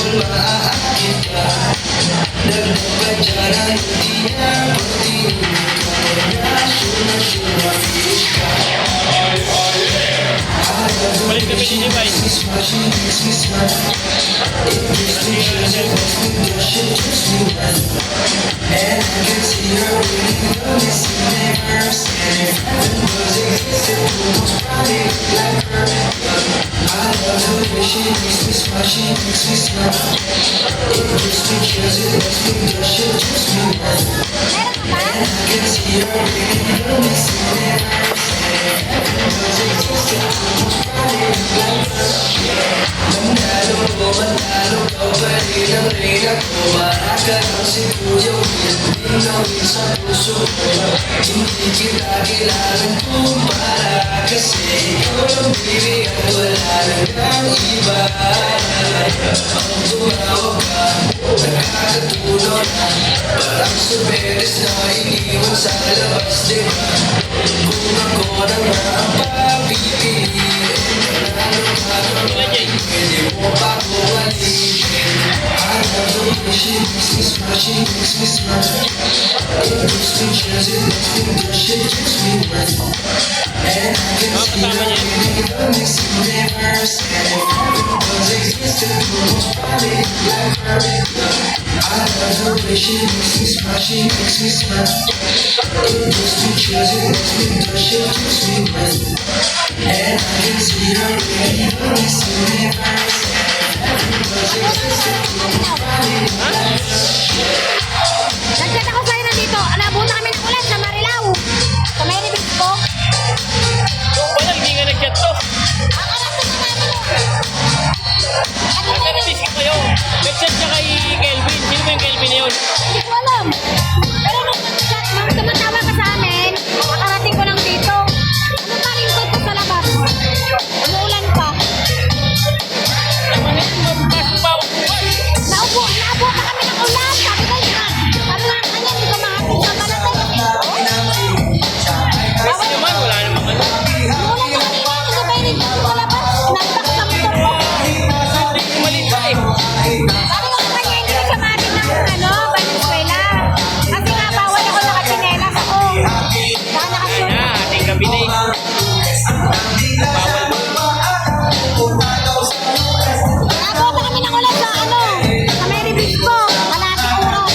Balik kami ni Divine. Hindi kita kailangan kumpara kasi ikaw lang baby at wala nang iba. Ang tumawag ka, nakakatulog na parang subetes na iniwan sa labas, diba? Kung ako na nga ang papipiliin, pwede mo pa ko alipin. I love the way she makes me smile, she makes me smile. It gives me chills, it makes me blush, it gives me breath. And I can see her in the missing universe. And if heaven does exist, it will most probably be like her. I love the way she makes me smile, she makes me smile. It gives me chills, it makes me blush, it gives me breath. And I can see her in the missing universe. Nag-chat ako sa'yo na dito. Nabuta kami ng ulan sa Marilao. Sa may ribis ko. Wala, hindi nga nag-chat to. Ang alam ko na namin. Nag-chat ka kayo. Nag-chat siya kay Kelvin. Sino ba yung Kelvin na yun? Hindi ko alam. Pero nung tumatawa ka sa amin, nakarating ko lang dito. Ano pa rin ko sa labas? Umuulan pa. Naupo pa kami ng ulan. Sabi ko nga, parang kanya, hindi ko mahatid sa malatay. Kasi naman, wala namang ano. Umuulan pa kanina, hindi ko pa rin sa labas. Nagtak sa motor ko. Hindi ko malita eh. Sabi ko kanya, hindi ko siya mahatid ng Valenzuela. Kasi nga, bawal ako nakachinelas ako. Saka nakasyon. Ating gabi na eh. Bawal mo. Nabuta kami ng ulan sa sa may ribis ko. Kalating oras.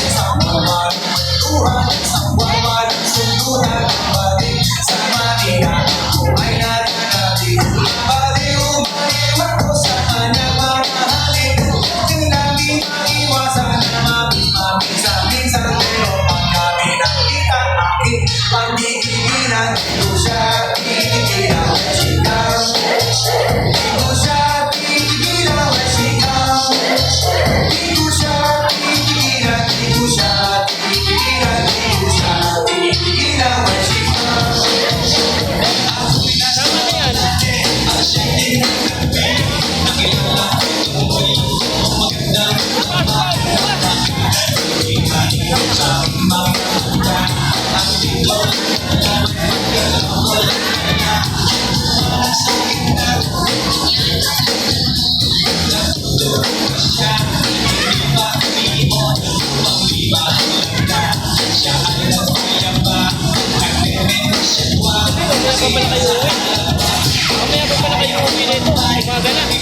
Mamaya pa pala kayo uwi nito. Umaga na.